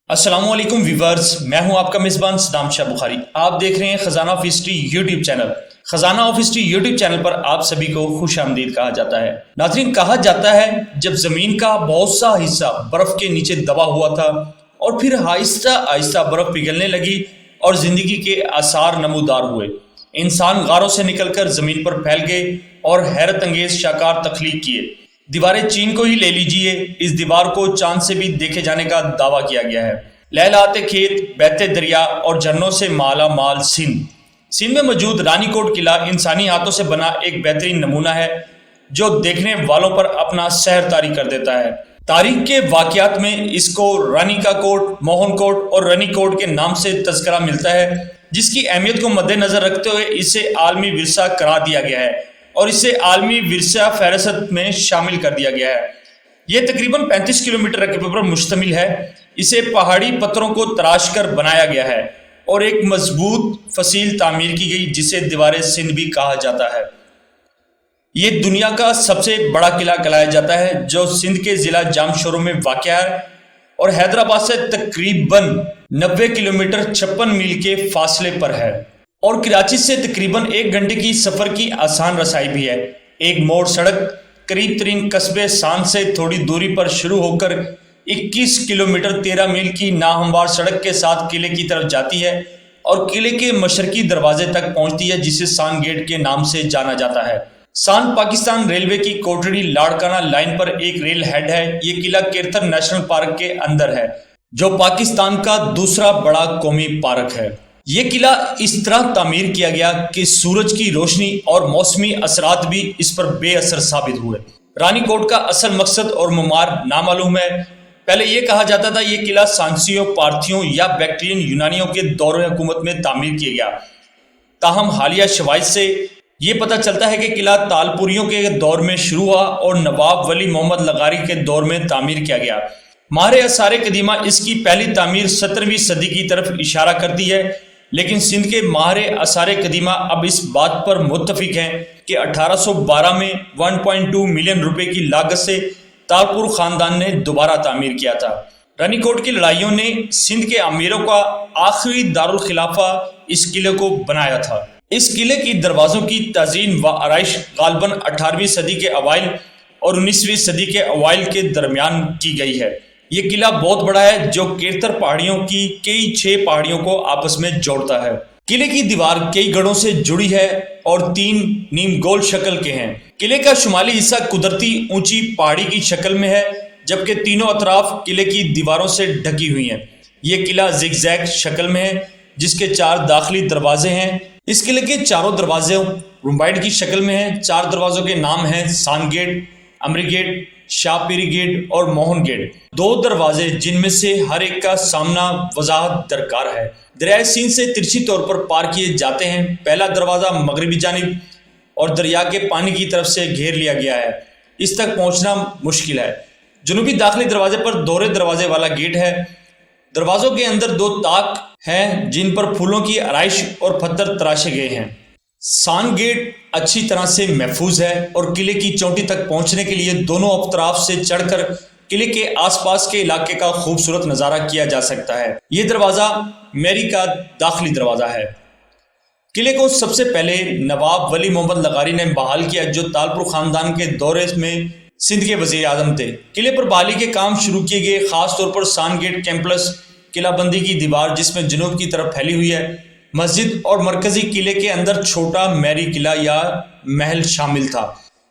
अस्सलाम वालेकुम व्यूवर्स, मैं हूं आपका मेज़बान सदाम शाह बुखारी। आप देख रहे हैं खजाना ऑफ हिस्ट्री यूट्यूब चैनल। खजाना ऑफ हिस्ट्री यूट्यूब चैनल पर आप सभी को खुश आमदीद कहा जाता है। नाज़रीन, कहा जाता है जब ज़मीन का बहुत सा हिस्सा बर्फ़ के नीचे दबा हुआ था और फिर आहिस्ता आहिस्ता बर्फ़ पिघलने लगी और ज़िंदगी के आसार नमूदार हुए, इंसान गारों से निकलकर ज़मीन पर फैल गए और हैरत अंगेज शाकार तख्लीक किए। दीवारें चीन को ही ले लीजिए, इस दीवार को चांद से भी देखे जाने का दावा किया गया है। लहलहाते खेत, बहते दरिया और झरनों से माला माल सिंध में मौजूद रानी कोट किला इंसानी हाथों से बना एक बेहतरीन नमूना है जो देखने वालों पर अपना सहर तारी कर देता है। तारीख के वाकयात में इसको रानी का कोट, मोहन कोट और रनी कोट के नाम से तज़किरा मिलता है, जिसकी अहमियत को मद्देनजर रखते हुए इसे आलमी विरसा करार दिया गया है और इसे आलमी विरसा फहरिस्त में शामिल कर दिया गया है। यह तकरीबन 35 किलोमीटर रकबे पर मुश्तमिल है। इसे पहाड़ी पत्थरों को तराश कर बनाया गया है और एक मजबूत फसील तामीर की गई जिसे दीवार सिंध भी कहा जाता है। ये दुनिया का सबसे बड़ा किला कहलाया जाता है जो सिंध के ज़िला जामशोरो में वाक़या है और हैदराबाद से तकरीबन 90 किलोमीटर 56 मील के फासले पर है और कराची से तकरीबन 1 घंटे की सफ़र की आसान रसाई भी है। एक मोड़ सड़क करीब तरीन कस्बे सांद से थोड़ी दूरी पर शुरू होकर 21 किलोमीटर 13 मील की नाहमवार सड़क के साथ किले की तरफ जाती है और किले के मशरकी दरवाजे तक पहुंचती है, जिसे सांद गेट के नाम से जाना जाता है। सांद पाकिस्तान रेलवे की कोटड़ी लाड़काना लाइन पर एक रेल हेड है। ये किला केरथर नेशनल पार्क के अंदर है जो पाकिस्तान का दूसरा बड़ा कौमी पार्क है। ये किला इस तरह तामीर किया गया कि सूरज की रोशनी और मौसमी असरात भी इस पर बेअसर साबित हुए। रानी कोट का असल मकसद और ममार नामालूम है। पहले यह कहा जाता था ये किला सांसियों, पार्थियों या बैक्ट्रियन यूनानियों के दौर हुकूमत में तामीर किया गया। ताहम हालिया शवाहिद से ये पता चलता है कि किला तालपुरियों के दौर में शुरू हुआ और नवाब वली मोहम्मद लगारी के दौर में तामीर किया गया। माहिर आसार कदीमा इसकी पहली तामीर 17वीं सदी की तरफ इशारा करती है, लेकिन सिंध के माहिर आसार कदीमा अब इस बात पर मुत्तफिक हैं कि 1812 में 1.2 मिलियन रुपए की लागत से तालपुर खानदान ने दोबारा तामीर किया था। रानीकोट की लड़ाइयों ने सिंध के अमीरों का आखिरी दारुल खिलाफा इस किले को बनाया था। इस किले की दरवाज़ों की तज़ीन व आराइश गालबन 18वीं सदी के अवाइल और 19वीं सदी के अवाइल के दरमियान की गई है। ये किला बहुत बड़ा है जो केरथर पहाड़ियों की कई 6 पहाड़ियों को आपस में जोड़ता है। किले की दीवार कई गढ़ों से जुड़ी है और 3 नीम गोल शक्ल के हैं। किले का शुमाली हिस्सा कुदरती ऊंची पहाड़ी की शक्ल में है, जबकि तीनों अतराफ किले की दीवारों से ढकी हुई हैं। यह किला जिगजैग शक्ल में है जिसके 4 दाखिली दरवाजे हैं। इस किले के चारों दरवाजे रोम्बाइड की शक्ल में हैं। 4 दरवाजों के नाम हैं सांद गेट, अमरी गेट, शाहपीरी गेट और मोहन गेट। 2 दरवाजे जिनमें से हर एक का सामना वजाहत दरकार है, दरिया सिंध से तिरछी तौर पर पार किए जाते हैं। पहला दरवाज़ा मगरबी जानिब और दरिया के पानी की तरफ से घेर लिया गया है, इस तक पहुंचना मुश्किल है। जनूबी दाखिली दरवाजे पर दोहरे दरवाजे वाला गेट है। दरवाज़ों के अंदर 2 ताक हैं जिन पर फूलों की आराइश और पत्थर तराशे गए हैं। सांद गेट अच्छी तरह से महफूज है और किले की चोटी तक पहुंचने के लिए दोनों अतराफ से चढ़कर किले के आसपास के इलाके का खूबसूरत नज़ारा किया जा सकता है। ये दरवाज़ा मैरी का दाखिली दरवाज़ा है। किले को सबसे पहले नवाब वली मोहम्मद लगारी ने बहाल किया, जो तालपुर खानदान के दौरे में सिंध के वज़ीर आज़म थे। किले पर बहाली के काम शुरू किए गए, खास तौर पर सांद गेट कैंपस किलाबंदी की दीवार जिसमें जनूब की तरफ फैली हुई है, मस्जिद और मरकजी किले के अंदर छोटा मैरी किला या महल शामिल था।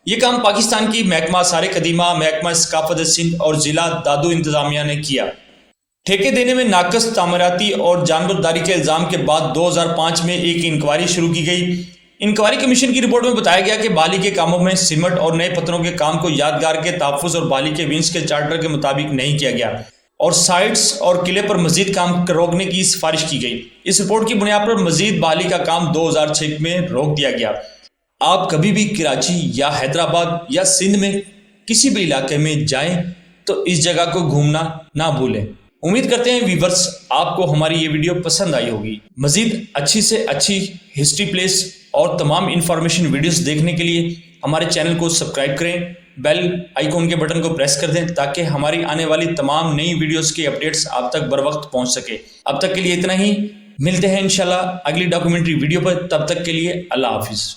ये काम पाकिस्तान की महकमा आसार कदीमा, महकमा सकाफत सिंध और ज़िला दादू इंतज़ामिया ने किया। ठेके देने में नाकस तामीराती और जानवरदारी के इल्ज़ाम के बाद 2005 में एक इंक्वायरी शुरू की गई। इंक्वायरी कमीशन की रिपोर्ट में बताया गया कि बहाली के कामों में सीमेंट और नए पत्थरों के काम को यादगार के तहफ़्फ़ुज़ और बहाली के विंस के चार्टर के मुताबिक नहीं किया गया और साइट्स और किले पर मजीद काम रोकने की सिफारिश की गई। इस रिपोर्ट की बुनियाद पर मजीद बहाली का काम 2006 में रोक दिया गया। आप कभी भी कराची या हैदराबाद या सिंध में किसी भी इलाके में जाएं तो इस जगह को घूमना ना भूलें। उम्मीद करते हैं व्यूवर्स आपको हमारी ये वीडियो पसंद आई होगी। मजीद अच्छी से अच्छी हिस्ट्री प्लेस और तमाम इंफॉर्मेशन वीडियोस देखने के लिए हमारे चैनल को सब्सक्राइब करें بیل آئیکن کے بٹن کو پریس کر دیں تاکہ ہماری آنے والی تمام نئی ویڈیوز کی اپڈیٹس آپ تک بر وقت پہنچ سکے۔ اب تک کے لیے اتنا ہی، ملتے ہیں انشاءاللہ اگلی ڈاکومنٹری ویڈیو پر، تب تک کے لیے اللہ حافظ۔